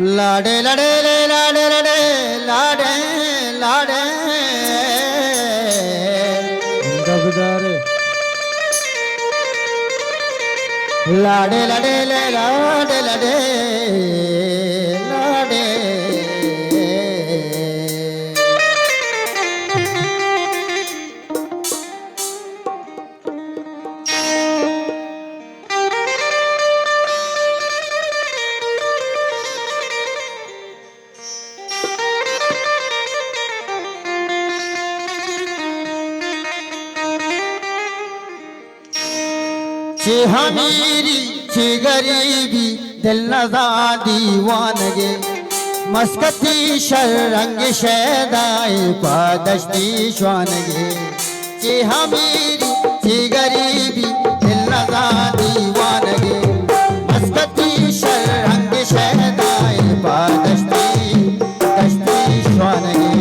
लाडे लाडे ले लाडे लाडे लाडे लाडे दबदारे लाडे लाडे ले लाडे लाडे लाडे ची हमीरी ची गरीबी दिल नज़ा दीवानगे मस्कती शरंग शैदाई पादश्ती श्वानगे ची हमीरी ची गरीबी दिल नज़ा दीवानगे मस्कती शरंग शैदाई पादश्ती दश्ती श्वानगे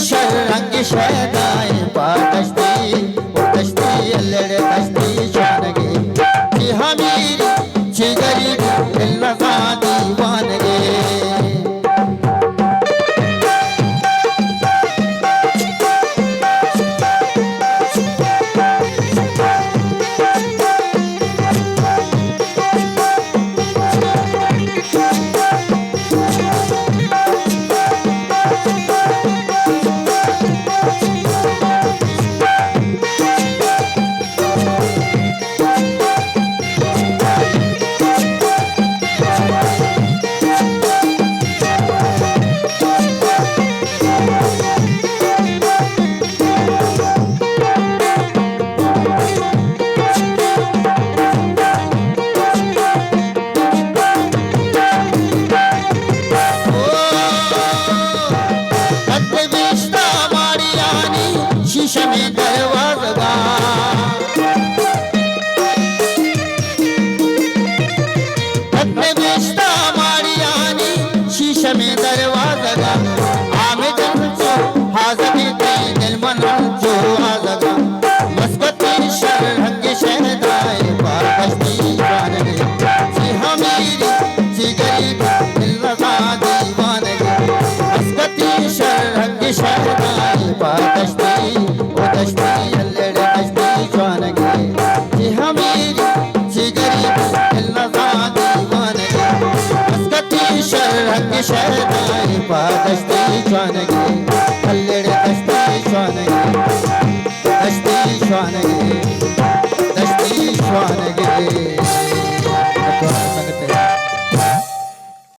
शरंग शहदाय पाकश्ती कश्ती अल्लड़ कश्ती शानगे जी हमीरी जी गरीब दिल नजा दीवानगे शीशे में दरवाज़ा अपने बेचता हमारी आनी शीशे में दरवाज़ा आमे जंचो हाज़गी कई दिल मनचो हाज़गा मस्बती शरंग शहदाय पाकश्ती शानगे जी हमीरी जी गरीब दिल रज़ा दीवानगे मस्बती शरंग शहदाय पाकश्ती कश्ती अल्लड़ कश्ती शानगे जी हमीरी जी गरीब दिल नज़ा दीवानगे मस्कती शरंग शहदाय पाकश्ती शानगे अल्लड़ कश्ती शानगे